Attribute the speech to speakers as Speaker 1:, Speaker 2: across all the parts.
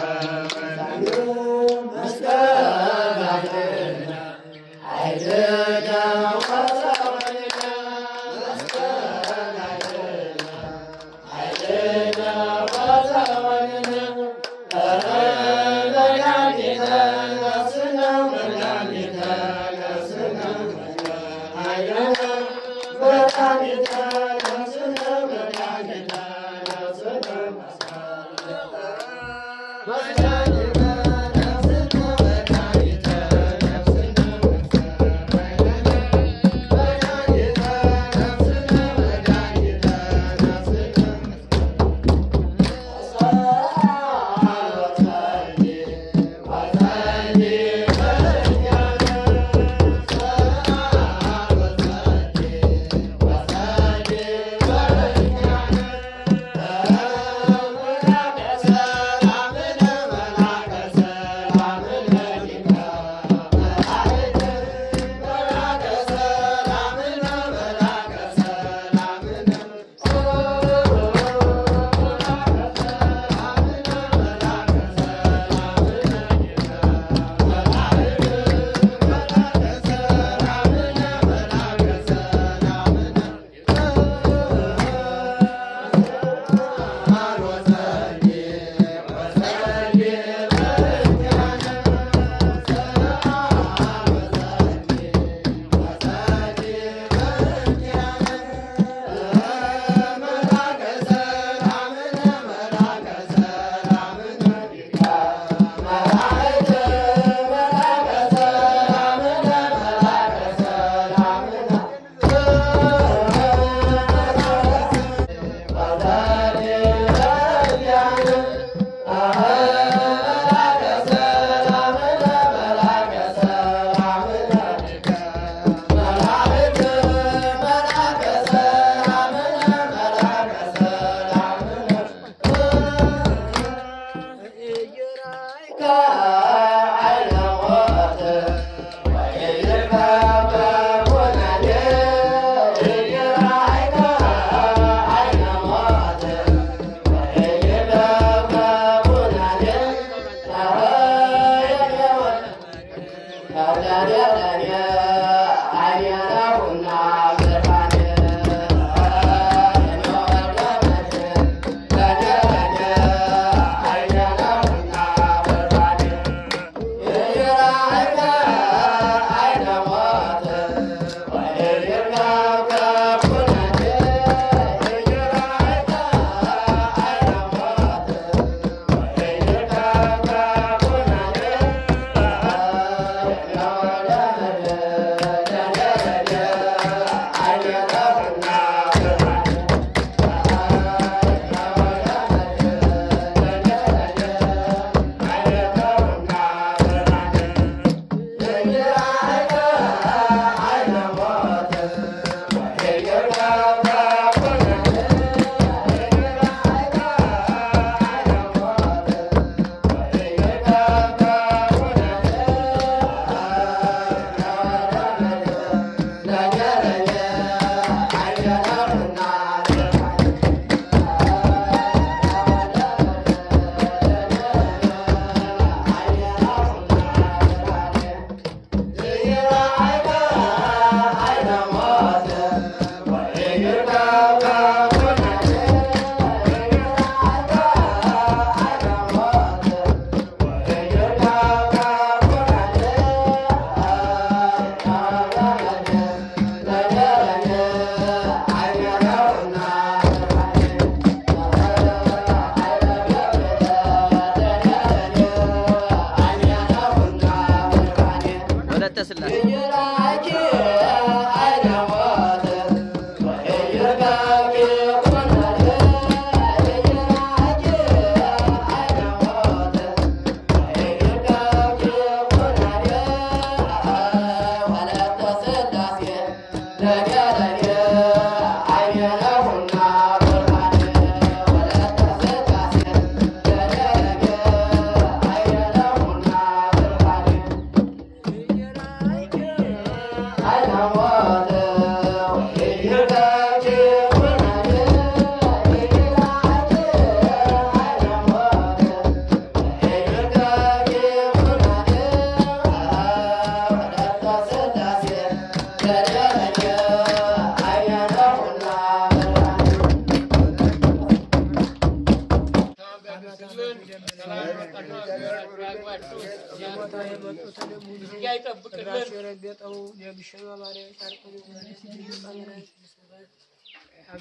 Speaker 1: Thank you.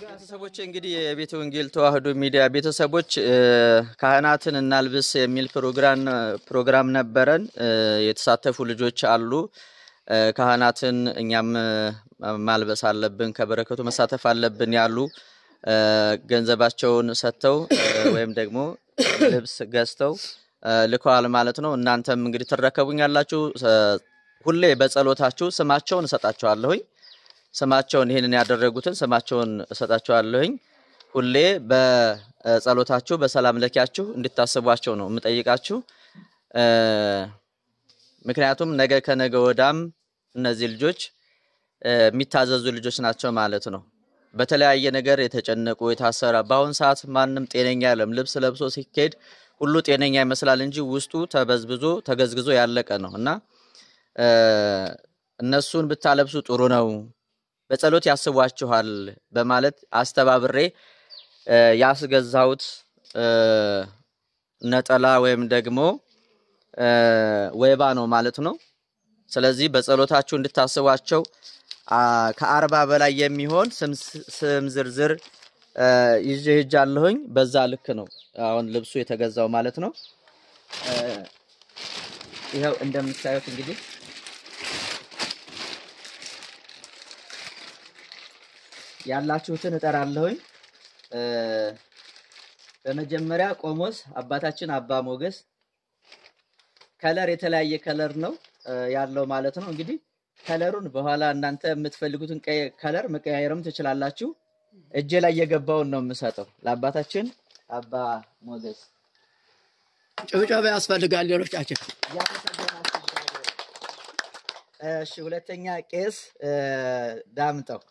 Speaker 1: ቤተሰቦች እንግዲህ የቤተ ወንጌል ተዋህዶ ሚዲያ ቤተሰቦች ካህናትን እናልብስ የሚል ፕሮግራም ነበረን የተሳተፉ ልጆች አሉ ካህናትን እኛም ማልበስ አለብን ከበረከቱ መሳተፍ አለብን ያሉ ገንዘባቸውን ሰጥተው ወይም ደግሞ ልብስ ገዝተው ልከዋል ማለት ነው እናንተም እንግዲህ ተረከቡኛላችሁ ሁሌ በጸሎታችሁ ስማቸውን እሰጣቸዋለሁኝ ስማቸውን ይሄንን ያደረጉትን ስማቸውን እሰጣቸዋለሁኝ ሁሌ በጸሎታችሁ በሰላም ለኪያችሁ እንድታስቧቸው ነው የምጠይቃችሁ ምክንያቱም ነገ ከነገ ወዳም እነዚህ ልጆች የሚታዘዙ ልጆች ናቸው ማለት ነው በተለያየ ነገር የተጨነቁ የታሰራ ባሁን ሰዓት ማንንም ጤነኛ ያለም ልብስ ለብሶ ሲኬድ ሁሉ ጤነኛ ይመስላል እንጂ ውስጡ ተበዝብዞ ተገዝግዞ ያለቀ ነውና እነሱን ብታለብሱ ጥሩ ነው በጸሎት ያስቧቸዋል በማለት አስተባብሬ ያስገዛውት ነጠላ ወይም ደግሞ ወይባ ነው ማለት ነው ስለዚህ በጸሎታችሁ እንድታስቧቸው ከ40 በላይ የሚሆን ስም ዝርዝር ይዤጃለሁኝ በዛ ልክ ነው አሁን ልብሱ የተገዛው ማለት ነው ይሄው እንደምታዩት እንግዲህ ያላችሁትን እጠራለሁኝ በመጀመሪያ ቆሞስ አባታችን አባ ሞገስ ከለር የተለያየ ከለር ነው ያለው ማለት ነው እንግዲህ ከለሩን በኋላ እናንተ የምትፈልጉትን ከለር መቀያየርም ትችላላችሁ እጄ ላይ የገባውን ነው የምሰጠው ለአባታችን አባ ሞገስ
Speaker 2: ጭብጨባ ያስፈልጋል ሌሎቻችን
Speaker 1: እሺ ሁለተኛ ቄስ ዳምጠው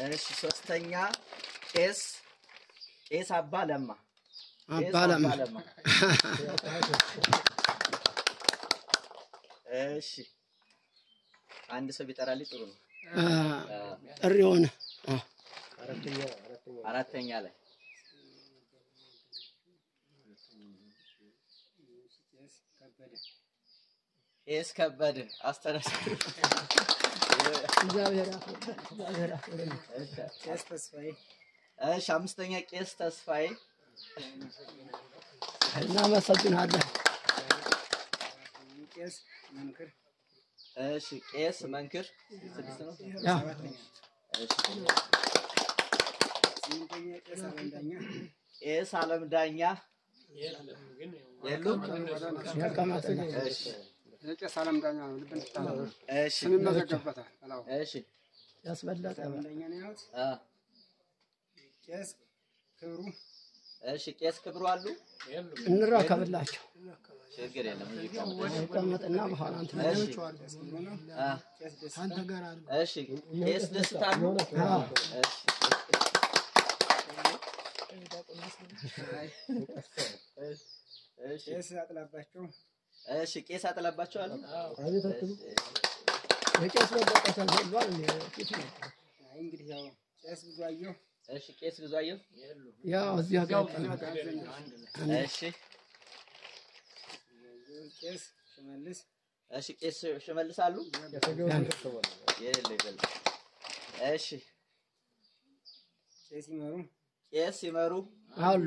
Speaker 1: እሺ ሶስተኛ ቄስ አባ ለማ እሺ አንድ ሰው ቢጠራልኝ ጥሩ ነው
Speaker 2: ጥሪውን
Speaker 1: አራተኛ ላይ ቄስ ከበደ አስተዳዳሪ ቄስ ተስፋዬ እሺ አምስተኛ ቄስ ተስፋዬ
Speaker 2: እናመሰግናለን
Speaker 1: ቄስ መንክር እሺ ቄስ መንክር ስድስት ነው እሺ ስምንተኛ ቄስ አለምዳኛ የሉም እሺ ቄስ አለምዳኛ ነው ልብን ተታለው እሺ እንመዘገበታል እሺ
Speaker 2: ያስበለጠ
Speaker 3: አለምዳኛ ነው ያውት ቄስ ክብሩ
Speaker 1: እሺ ቄስ ክብሩ አሉ
Speaker 2: እንራከብላቸው
Speaker 1: ችግር የለም
Speaker 2: ይቀመጥና በኋላ እንትን
Speaker 3: አንተ ጋር አለ
Speaker 1: እሺ ቄስ ደስታ ነው እሺ
Speaker 3: ቄስ አጥላባቸው
Speaker 1: እሺ ቄስ አጥላባቸው አሉ
Speaker 2: የቄስ ወደቀተን ይባል
Speaker 3: እንግዲህ ያው ቄስ ብዙአየሁ
Speaker 1: እሺ ቄስ ብዙአየሁ
Speaker 2: ያው እዚህ ጋር
Speaker 1: እሺ
Speaker 3: ቄስ ሽመልስ
Speaker 1: እሺ ቄስ ሽመልስ አሉ የሌለ ይበል እሺ ቄስ ይመሩ
Speaker 2: አሉ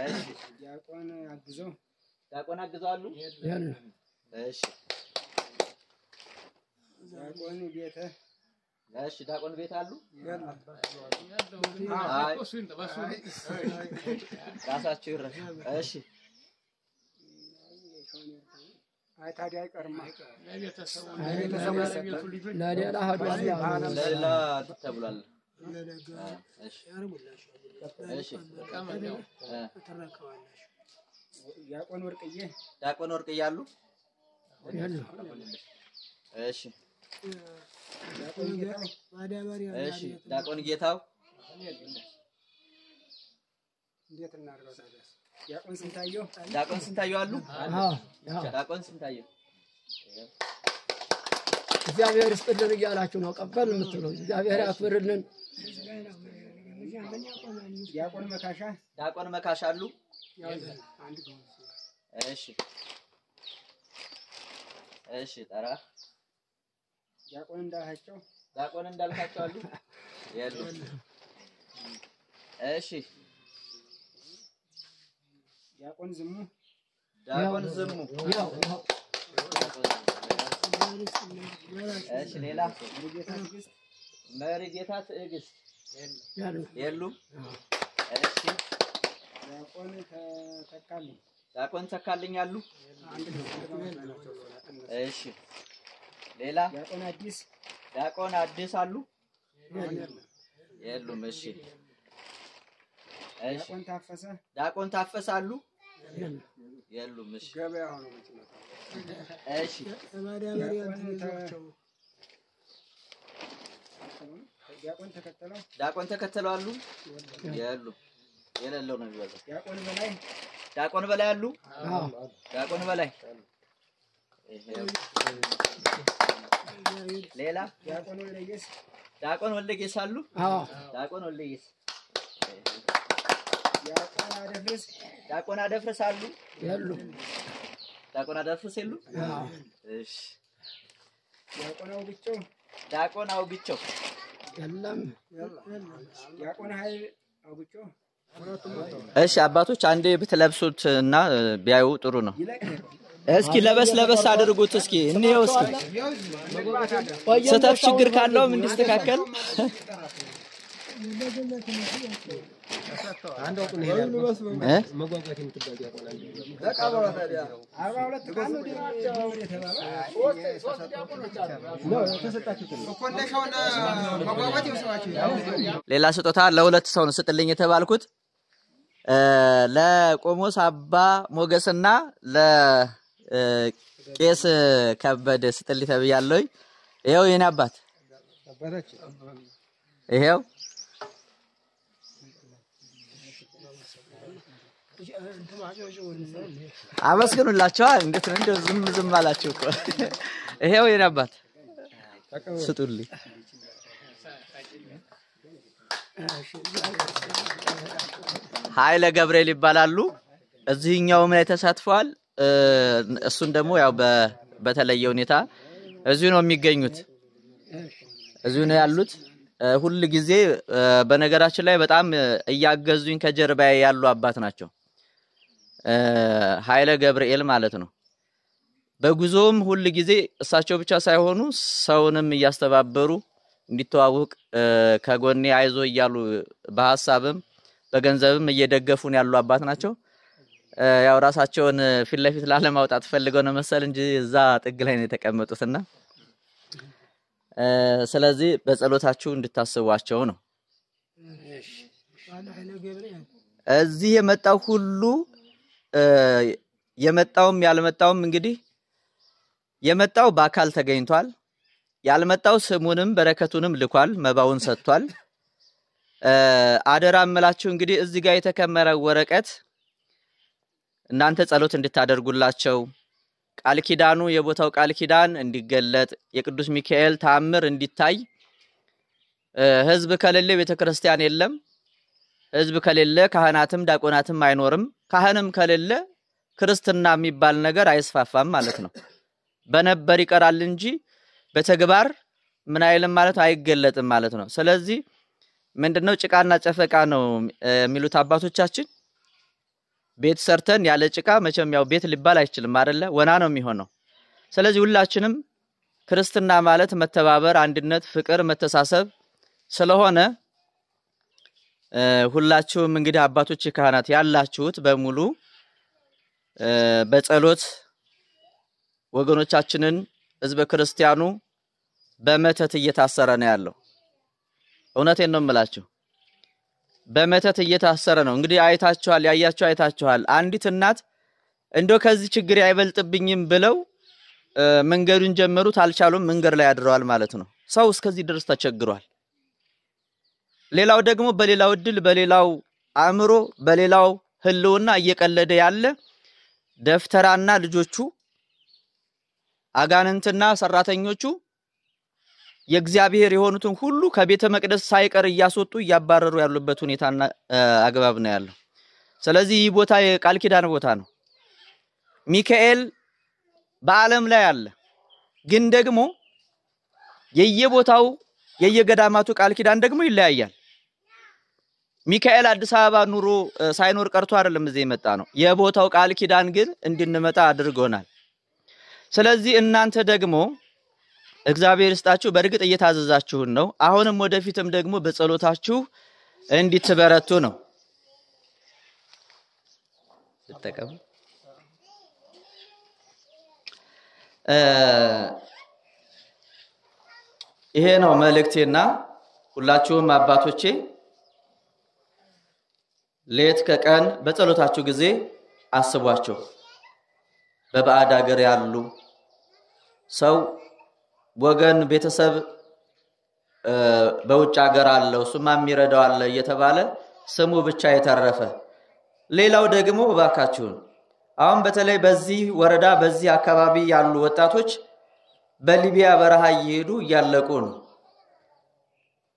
Speaker 1: እሺ
Speaker 3: ዲያቆን አግዘው
Speaker 1: አሉ
Speaker 2: ያሉ
Speaker 1: እሺ
Speaker 3: ዲያቆን ቤተ
Speaker 1: እሺ ዲያቆን ቤት አሉ ራሳቸው ይረፍ እሺ
Speaker 3: አይ ታዲያ አይቀርማ
Speaker 2: ለሌላ ሀዱ
Speaker 1: ለሌላ ተብሏል እሺ እሺ
Speaker 3: ዲያቆን
Speaker 1: ወርቅዬ አሉ እሺ እሺ ዲያቆን ጌታው
Speaker 3: እንዴት እናርጋው ታዲያ ዲያቆን ስንታየው
Speaker 1: ዲያቆን ስንታየው አሉ
Speaker 2: አዎ አዎ
Speaker 1: ዲያቆን ስንታየው
Speaker 2: እግዚአብሔር ይስጥልን እያላችሁ ነው ቀበል የምትለው እግዚአብሔር ያክብርልን
Speaker 3: ዲያቆን
Speaker 1: መካሻ አሉ እሺ ጠራ
Speaker 3: ዲያቆን
Speaker 1: እንዳልካቸው አሉ ያሉ እሺ
Speaker 3: ዲያቆን ዝሙ
Speaker 2: ያው
Speaker 1: እሺ ሌላ መሪጌታ ትዕግስት የሉም እሺ ዲያቆን ተካልኝ አሉ እሺ ሌላ ዲያቆን አዲስ አሉ የሉም እሺ ዲያቆን ታፈሰ አሉ የሉም እሺ እሺ ዲያቆን ተከተለው አሉ የሉም የሌለው ነው የሚወጣው ዲያቆን በላይ አሉ ዲያቆን በላይ ሌላ ዲያቆን ወልደጌስ አሉ ዲያቆን ወልደጌስ ዲያቆን አደፍርስ አሉ
Speaker 2: የሉም
Speaker 1: ዲያቆን አደፍርስ የሉ እሺ ዲያቆን አውግቸው
Speaker 2: የለም
Speaker 3: ዲያቆን ኃይል አውግቸው
Speaker 1: እሺ አባቶች አንዴ ብትለብሱትና ቢያዩ ጥሩ ነው እስኪ ለበስ አድርጉት እስኪ እንየው እስኪ ስተፍ ችግር ካለውም እንዲስተካከል
Speaker 4: አንድ ወጥ ነው ይላል መጓጓት የምትባል ያቆና ተቃበራ ታዲያ 42 ካሉ
Speaker 1: ሌላ ስጦታ ለሁለት ሰው ነው ስጥልኝ የተባልኩት ለቆሞስ አባ ሞገስና ለቄስ ከበደ ስጥልኝ ተብያለሁ ይሄው የኔ አባት ይሄው አመስግኑላችሁ እንዴት ነው እንደው ዝም አላችሁ እኮ ይሄው የኔ አባት ስጡልኝ ኃይለ ገብርኤል ይባላሉ እዚህኛውም ላይ ተሳትፈዋል እሱን ደግሞ ያው በተለየ ሁኔታ እዚሁ ነው የሚገኙት እዚሁ ነው ያሉት ሁሉ ጊዜ በነገራችን ላይ በጣም እያገዙኝ ከጀርባዬ ያሉ አባት ናቸው ኃይለ ገብርኤል ማለት ነው በጉዞም ሁሉ ጊዜ እሳቸው ብቻ ሳይሆኑ ሰውንም እያስተባበሩ እንዲተዋወቅ ከጎኔ አይዞ እያሉ በሐሳብም በገንዘብም እየደገፉን ያሉ አባት ናቸው ያው ራሳቸውን ፊት ለፊት ላለማውጣት ፈልገው ነው መሰል እንጂ እዛ ጥግ ላይ ነው የተቀመጡትና ስለዚህ በጸሎታችሁ እንድታስቧቸው ነው እዚህ የመጣው ሁሉ የመጣውም ያልመጣውም እንግዲህ የመጣው በአካል ተገኝቷል ያልመጣው ስሙንም በረከቱንም ልኳል መባውን ሰጥቷል አደራ አምላችሁ እንግዲህ እዚህ ጋር የተከመረው ወረቀት እናንተ ጸሎት እንድታደርጉላቸው ቃል ኪዳኑ የቦታው ቃል ኪዳን እንዲገለጥ የቅዱስ ሚካኤል ታምር እንዲታይ ህዝብ ከሌለ ቤተክርስቲያን የለም ህዝብ ከሌለ ካህናትም ዲያቆናትም አይኖርም ካህንም ከሌለ ክርስትና የሚባል ነገር አይስፋፋም ማለት ነው በነበር ይቀራል እንጂ በተግባር ምን አይልም ማለት አይገለጥም ማለት ነው ስለዚህ ምንድነው ጭቃና ጨፈቃ ነው የሚሉት አባቶቻችን ቤት ሰርተን ያለ ጭቃ መቼም ያው ቤት ሊባል አይችልም አይደለ ወና ነው የሚሆነው ስለዚህ ሁላችንም ክርስትና ማለት መተባበር አንድነት ፍቅር መተሳሰብ ስለሆነ ሁላችሁም እንግዲህ አባቶች ካህናት ያላችሁት በሙሉ በጸሎት ወገኖቻችንን ህዝበ ክርስቲያኑ በመተት እየታሰረ ነው ያለው እውነቴን ነው የምላችሁ በመተት እየታሰረ ነው እንግዲህ አይታችኋል ያያችሁ አይታችኋል አንዲት እናት እንደው ከዚህ ችግር አይበልጥብኝም ብለው መንገዱን ጀመሩት አልቻሉም መንገድ ላይ አድረዋል ማለት ነው ሰው እስከዚህ ድረስ ተቸግሯል ሌላው ደግሞ በሌላው ድል በሌላው አእምሮ በሌላው ህልውና እየቀለደ ያለ ደፍተራና ልጆቹ አጋንንትና ሰራተኞቹ የእግዚአብሔር የሆኑትን ሁሉ ከቤተ መቅደስ ሳይቀር እያስወጡ እያባረሩ ያሉበት ሁኔታና አግባብ ነው ያለው። ስለዚህ ይህ ቦታ የቃል ኪዳን ቦታ ነው። ሚካኤል በዓለም ላይ አለ፣ ግን ደግሞ የየቦታው የየገዳማቱ ቃል ኪዳን ደግሞ ይለያያል። ሚካኤል አዲስ አበባ ኑሮ ሳይኖር ቀርቶ አይደለም እዚህ የመጣ ነው። የቦታው ቃል ኪዳን ግን እንድንመጣ አድርጎናል። ስለዚህ እናንተ ደግሞ እግዚአብሔር ይስጣችሁ በርግጥ እየታዘዛችሁን ነው። አሁንም ወደፊትም ደግሞ በጸሎታችሁ እንድትበረቱ ነው። ተጠቀሙ። ይሄ ነው መልእክቴና ሁላችሁም አባቶቼ ሌት ከቀን በጸሎታችሁ ጊዜ አስቧቸው። በባዕድ ሀገር ያሉ ሰው ወገን ቤተሰብ በውጭ ሀገር አለው ሱማ የሚረዳው አለ እየተባለ ስሙ ብቻ የተረፈ ሌላው ደግሞ ባካችሁን አሁን በተለይ በዚህ ወረዳ በዚህ አካባቢ ያሉ ወጣቶች በሊቢያ በረሃ እየሄዱ እያለቁ ነው።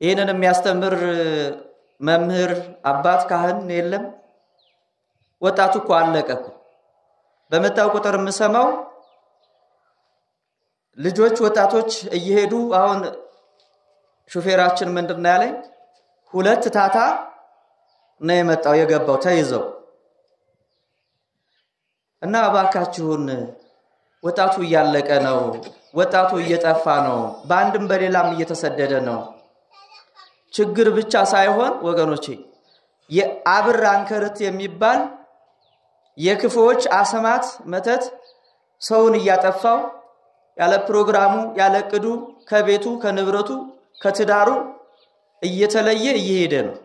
Speaker 1: ይሄንን የሚያስተምር መምህር አባት ካህን የለም። ወጣቱ እኮ አለቀኩ። በመጣው ቁጥር የምሰማው ልጆች ወጣቶች እየሄዱ አሁን ሹፌራችን ምንድነው ያለኝ 2 ታታ ነው የመጣው የገባው ተይዘው እና አባካችሁን ወጣቱ እያለቀ ነው። ወጣቱ እየጠፋ ነው። በአንድም በሌላም እየተሰደደ ነው። ችግር ብቻ ሳይሆን ወገኖቼ የአብር አንከርት የሚባል የክፎች አሰማት መተት ሰውን እያጠፋው ያለ ፕሮግራሙ ያለ ቅዱ ከቤቱ ከንብረቱ ከትዳሩ እየተለየ እየሄደ ነው።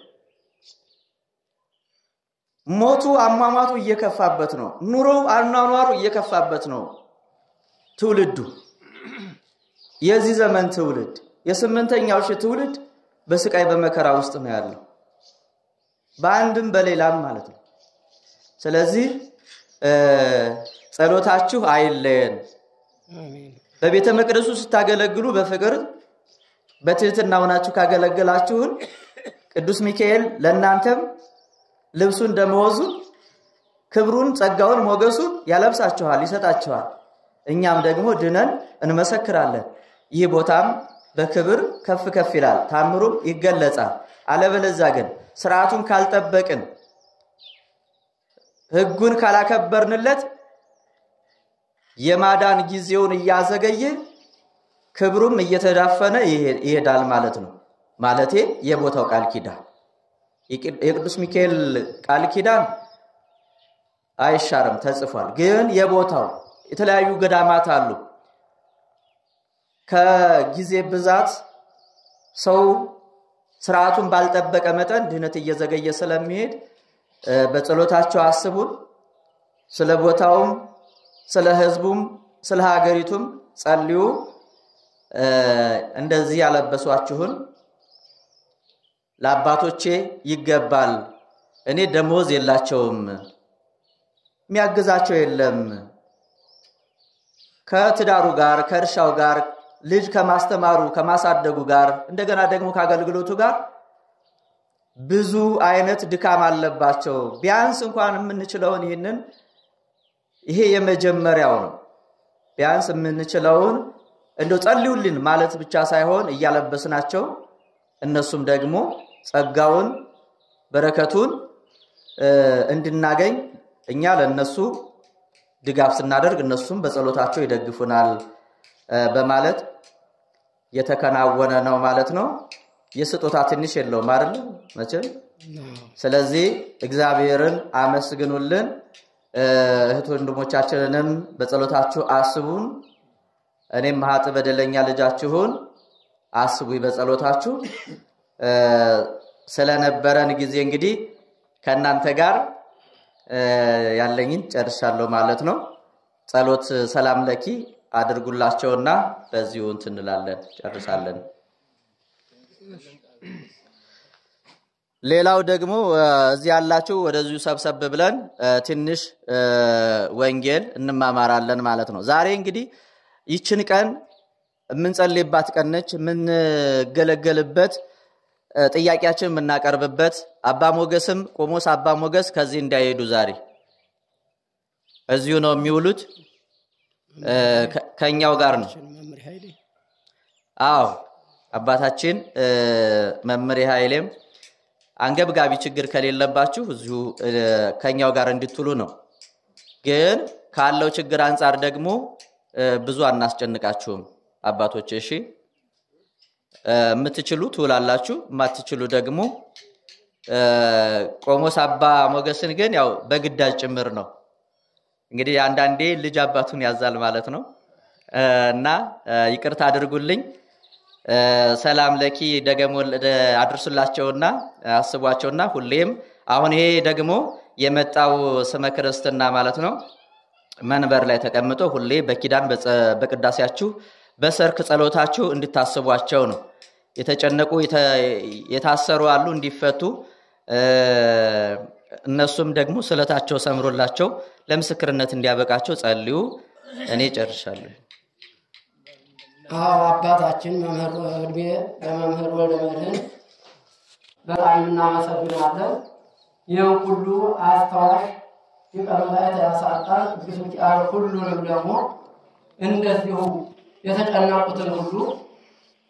Speaker 1: ሞቱ አሟሟቱ እየከፋበት ነው። ኑሮው አኗኗሩ እየከፋበት ነው። ትውልዱ የዚህ ዘመን ትውልድ የስምንተኛው ሺህ ትውልድ በስቃይ በመከራ ውስጥ ነው ያለው በአንድም በሌላም ማለት ነው። ስለዚህ ጸሎታችሁ አይለየን።
Speaker 2: አሜን።
Speaker 1: በቤተ መቅደሱ ስታገለግሉ በፍቅር በትህትና ሆናችሁ ካገለገላችሁን ቅዱስ ሚካኤል ለእናንተም ልብሱን ደመወዙን ክብሩን ጸጋውን ሞገሱን ያለብሳችኋል ይሰጣችኋል። እኛም ደግሞ ድነን እንመሰክራለን። ይህ ቦታም በክብር ከፍ ከፍ ይላል ታምሩም ይገለጻል። አለበለዚያ ግን ስርዓቱን ካልጠበቅን ህጉን ካላከበርንለት የማዳን ጊዜውን እያዘገየ ክብሩም እየተዳፈነ ይሄዳል ማለት ነው። ማለቴ የቦታው ቃል ኪዳን የቅዱስ ሚካኤል ቃል ኪዳን አይሻርም ተጽፏል። ግን የቦታው የተለያዩ ገዳማት አሉ። ከጊዜ ብዛት ሰው ስርዓቱን ባልጠበቀ መጠን ድህነት እየዘገየ ስለሚሄድ በጸሎታቸው አስቡን። ስለ ቦታውም ስለ ህዝቡም ስለ ሀገሪቱም ጸልዩ። እንደዚህ ያለበሷችሁን ለአባቶቼ ይገባል። እኔ ደሞዝ የላቸውም የሚያግዛቸው የለም። ከትዳሩ ጋር ከእርሻው ጋር ልጅ ከማስተማሩ ከማሳደጉ ጋር እንደገና ደግሞ ከአገልግሎቱ ጋር ብዙ አይነት ድካም አለባቸው። ቢያንስ እንኳን የምንችለውን ይሄ የመጀመሪያው ነው። ቢያንስ የምንችለውን እንደው ጸልዩልን ማለት ብቻ ሳይሆን እያለበስናቸው እነሱም ደግሞ ጸጋውን በረከቱን እንድናገኝ እኛ ለነሱ ድጋፍ ስናደርግ እነሱም በጸሎታቸው ይደግፉናል በማለት የተከናወነ ነው ማለት ነው። የስጦታ ትንሽ የለውም አይደል መቼም። ስለዚህ እግዚአብሔርን አመስግኑልን። እህት ወንድሞቻችንንም በጸሎታችሁ አስቡን። እኔም ማህጥ በደለኛ ልጃችሁን አስቡኝ በጸሎታችሁ። ስለነበረን ጊዜ እንግዲህ ከናንተ ጋር ያለኝን ጨርሻለሁ ማለት ነው። ጸሎት ሰላም ለኪ አድርጉላቸውና በዚሁ እንላለን ጨርሳለን። ሌላው ደግሞ እዚህ ያላችሁ ወደዚሁ ሰብሰብ ብለን ትንሽ ወንጌል እንማማራለን ማለት ነው። ዛሬ እንግዲህ ይችን ቀን የምንጸልይባት ቀን ነች። የምንገለገልበት ጥያቄያችን የምናቀርብበት አባ ሞገስም ቆሞስ አባ ሞገስ ከዚህ እንዳይሄዱ ዛሬ እዚሁ ነው የሚውሉት ከኛው ጋር ነው። አዎ አባታችን መምህር ኃይሌም አንገብጋቢ ችግር ከሌለባችሁ እዚሁ ከኛው ጋር እንድትሉ ነው። ግን ካለው ችግር አንፃር ደግሞ ብዙ አናስጨንቃችሁም አባቶች። እሺ የምትችሉ ትውላላችሁ፣ የማትችሉ ደግሞ ቆሞስ አባ ሞገስን ግን ያው በግዳጅ ጭምር ነው። እንግዲህ አንዳንዴ ልጅ አባቱን ያዛል ማለት ነው እና ይቅርታ አድርጉልኝ። ሰላም ለኪ ደግሞ አድርሱላቸውና አስቧቸውና ሁሌም አሁን ይሄ ደግሞ የመጣው ስመ ክርስትና ማለት ነው መንበር ላይ ተቀምጦ ሁሌ በኪዳን በቅዳሴያችሁ በሰርክ ጸሎታችሁ እንድታስቧቸው ነው። የተጨነቁ የታሰሩ አሉ እንዲፈቱ እነሱም ደግሞ ስለታቸው ሰምሮላቸው ለምስክርነት እንዲያበቃቸው ጸልዩ። እኔ ጨርሻለሁ።
Speaker 2: አባታችን መምህር እድሜ ለመምህር ወልደመድህን በጣም እናመሰግናለን። ይህን ሁሉ አስተዋሽ ይቀርባይ ያሳጣን ቅዱስ ሚካኤል ሁሉንም ደግሞ እንደዚሁ የተጨነቁትን ሁሉ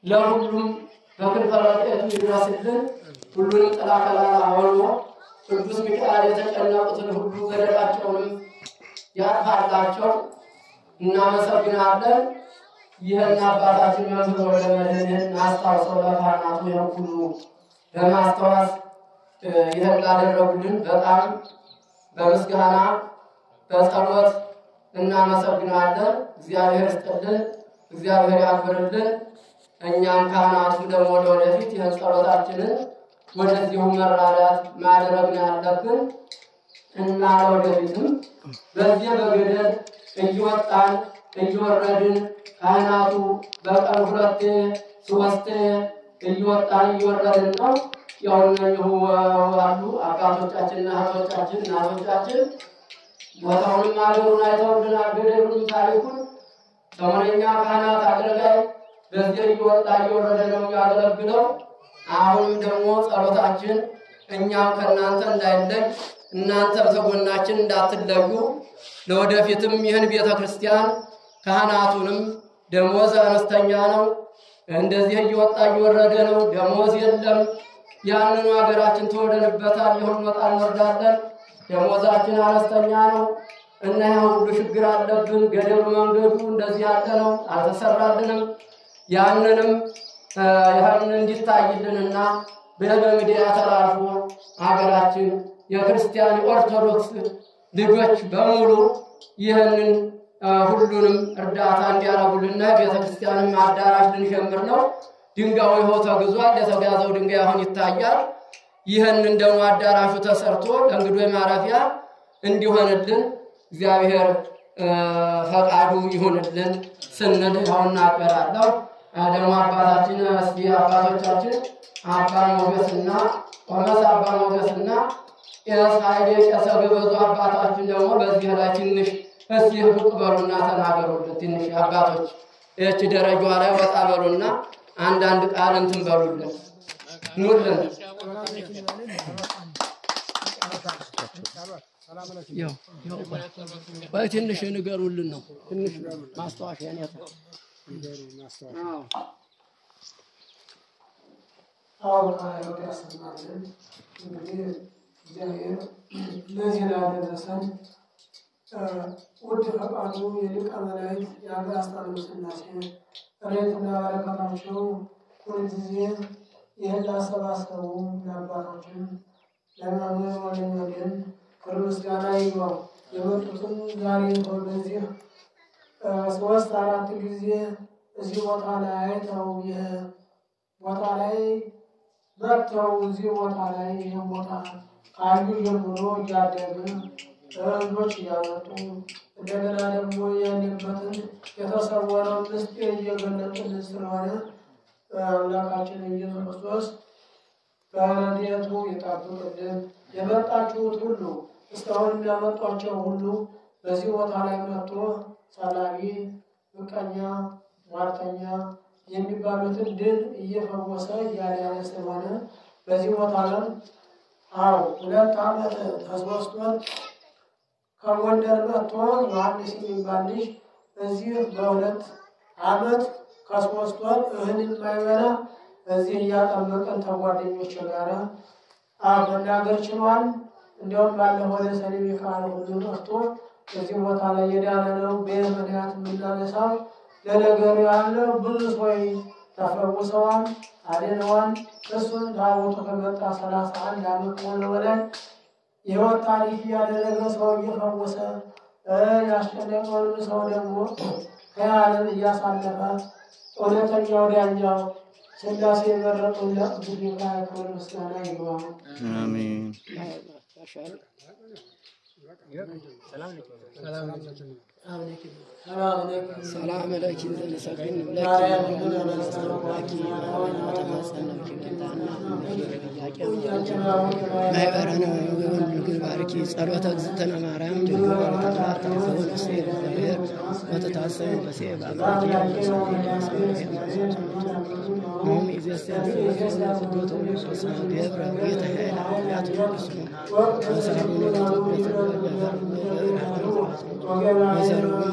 Speaker 2: ለሁሉም በክንፈ ረድኤቱ ይድረስልን። ሁሉንም ጥላ ከለላ ሆኖ ቅዱስ ሚካኤል የተጨነቁትን ሁሉ በደላቸውንም ያጥፋላቸው። እናመሰግናለን። ይህን አባታችን መምህር ወልደመድህን አስታውሰው ለካህናቱ ይህን ሁሉ በማስታወስ ይህን ላደረጉልን በጣም በምስጋና በጸሎት እናመሰግናለን። እግዚአብሔር ይስጥልን፣ እግዚአብሔር ያክብርልን። እኛም ካህናቱ ደግሞ ወደፊት ይህን ጸሎታችንን ወደዚሁ መራዳት ማድረግ ነው ያለብን እና ወደፊትም በዚህ በገደል እየወጣን እየወረድን ካህናቱ በቀን 2 3 እየወጣን እየወረድን ነው። ያው እነኚሁ አሉ አባቶቻችንና እህቶቻችን እናቶቻችን ቦታውንም አገሩን አይተውልናል። ገደሉንም ታሪኩን ሰሞነኛ ካህናት አገልጋይ በዚህ እየወጣ እየወረደ ነው የሚያገለግለው። አሁንም ደግሞ ጸሎታችን እኛም ከእናንተ እንዳይለይ እናንተም ከጎናችን እንዳትለዩ ለወደፊትም ይህን ቤተክርስቲያን ካህናቱንም ደሞዝ አነስተኛ ነው፣ እንደዚህ እየወጣ እየወረደ ነው፣ ደሞዝ የለም። ያንኑ ሀገራችን ተወደንበታል፣ ይሁን ወጣ እንወርዳለን። ደሞዛችን አነስተኛ ነው እና ይሄን ሁሉ ችግር አለብን። ገደሉ መንገዱ እንደዚህ ያለ ነው፣ አልተሰራልንም። ያንንም ይህን እንዲታይልንና በሚዲያ ተላልፎ ሀገራችን የክርስቲያን ኦርቶዶክስ ልጆች በሙሉ ይህንን ሁሉንም እርዳታ እንዲያደርጉልና ቤተክርስቲያንም አዳራሽ ልንጀምር ነው። ድንጋዩ ይኸው ተግዟል። የተጋዘው ድንጋይ አሁን ይታያል። ይህንን ደግሞ አዳራሹ ተሰርቶ ለእንግዶች ማረፊያ እንዲሆንልን እግዚአብሔር ፈቃዱ ይሁንልን ስንል ይኸው እናገራለሁ። ደግሞ አባታችን እስኪ አባቶቻችን አባ ሞገስና ቆሞስ አባ ሞገስና የሳይዴ ቄሰ ገበዙ አባታችን ደግሞ በዚህ ላይ ትንሽ እስኪ ብቅ በሉና ተናገሩልን። ትንሽ አባቶች እቺ ደረጃዋ ላይ ወጣ በሉና አንዳንድ ቃል እንትን በሉልን ኑልን። ያው በትንሽ ንገሩልን ነው ትንሽ ማስተዋሻ ያኔታ
Speaker 5: ለዚህ ላደረሰን ውድ ፈቃዱ የሊቀ መላእክት የአጋዕዝተ ሥላሴ ረድኤትና በረከታቸው ሁልጊዜ ይህን ላሰባሰቡ ለአባቶችም ለመምህር ወልደመድህን ክብር ምስጋና ይግባው። የመጡትም ዛሬ በዚህ 3 4 ጊዜ እዚህ ቦታ ላይ አይተው ይህ ቦታ ላይ መጥተው እዚህ ቦታ ላይ ይህን ቦታ ካዩ ጀምሮ እያደገ ልጆች እያመጡ እንደገና ደግሞ ያለበትን የተሰወረው ምስጢር እየገለጡልን ስለሆነ አምላካችን ኢየሱስ ክርስቶስ በረድኤቱ ይጠብቅልን። የመጣችሁት ሁሉ እስካሁን የሚያመጧቸው ሁሉ በዚህ ቦታ ላይ መጥቶ ሰላቢ፣ ምቀኛ፣ ሟርተኛ የሚባሉትን ድል እየፈወሰ እያዳነ ስለሆነ በዚህ ቦታ ላይ 2 ዓመት ከ3 ወር ከጎንደር መጥቶ ዮሐንስ የሚባል ልጅ እዚህ በ2 ዓመት ከ3 ወር እህል የማይበላ እዚህ እያጠመቀን ተጓደኞች ጋር መናገር ችሏል። እንዲያውም ባለፈው ወደ ሰኔ ሚካኤል ሁሉ መጥቶ በዚህ ቦታ ላይ የዳነ ነው። በምክንያት የምናነሳው ለነገሩ ያለው ብዙ ሰዎች ተፈውሰዋል፣ አድነዋል። እሱን ታቦቱ ከመጣ 31 ዓመት ሞላው በላይ የሕይወት ታሪክ ያደረገ ሰው እየፈወሰ ያስጨነቀውን ሰው ደግሞ ከዓለም እያሳለፈ እውነተኛው ዳኛው ሥላሴ የመረጡለት ቅዱስ ሚካኤል ክብር ምስጋና ይግባው።
Speaker 1: አሜን።
Speaker 2: ሰላም ለኪ ዘንሰግን ለኪ ማይበረነ ምግብ ባርኪ ጸሎተ እግዝእትነ ማርያም ድንግል ተባረከ ወንስ እግዚአብሔር ወተታሰብ በሴ ባባጂ ሞም ኢዘስያስ ስዶቶ ወሰማ ገብረ የተሄለ ያቱ ስሙ ወሰሩን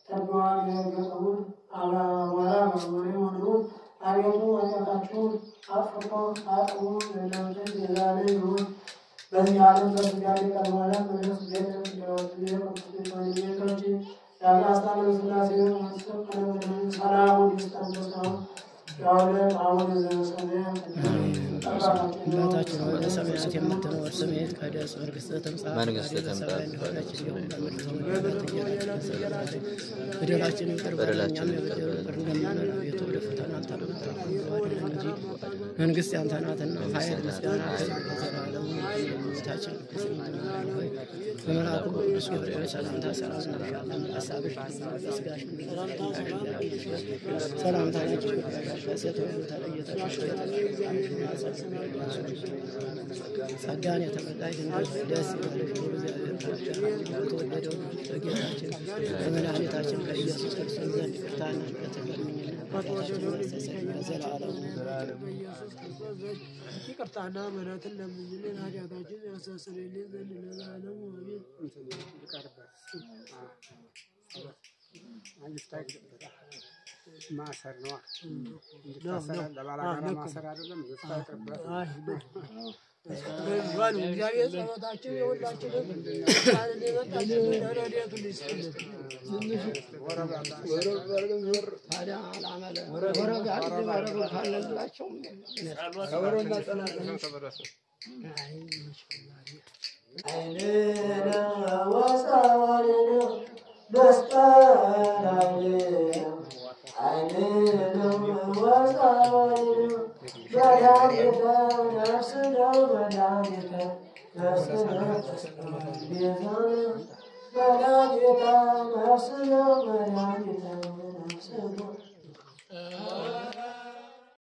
Speaker 5: ተግባር የገጠሙን አባላ በመሪ ሆኖ አቤቱ ወጣታ ኃጢአታችሁን አጥፍቶ አጥቦ ለእናንተ የዛሬ ይሁን። በዚህ ዓለም በስጋ የቀርባለ መንፈስ ገነት እንደወጡ የቅዱስ ወንጌሎች ያላስታነ ስላሴ መንፈስ ከነገር ሰላም ይስጠንበሳው ያውለን አሁን ዘሰማያት
Speaker 2: አባታችን ሆይ በሰማያት የምትኖር ስምህ ይቀደስ፣ መንግሥትህ ትምጣ፣
Speaker 1: መንግሥትህ ትምጣ፣
Speaker 2: በደላችንን ይቅር በለን እኛም የበደሉንን ይቅር እንደምንል፣ አቤቱ ወደ ፈተና አታግባን እንጂ መንግሥት ያንተ ናትና ኃይል፣ ምስጋና ለዘላለሙ። ጌታችን ሆይ በመልአኩ በቅዱስ ገብርኤል ሰላምታ ሰላም እንልሻለን። ሐሳብሽ በሥጋሽ ሰላምታ ነች። ከሴት ሁሉ ተለይተሽ ጸጋን የተመላሽ ድንግል ደስ ይበልሽ፣ እግዚአብሔር በተወደደው በጌታችን በመድኃኒታችን በኢየሱስ ክርስቶስ ዘንድ ይቅርታና ምሕረትን ለምኝልን ኃጢአታችንን ያስተሰርይልን ለዘላለሙ።
Speaker 5: ይቅርታና ምሕረትን ለምኝልን ኃጢአታችንን ያስተሰርይልን ዘንድ ለዘላለሙ አሜን።
Speaker 3: ማሰር ነው እንድታሰራ ለባላጋራ ማሰር አይደለም።
Speaker 5: እግዚአብሔር ጸሎታችን የሁላችንም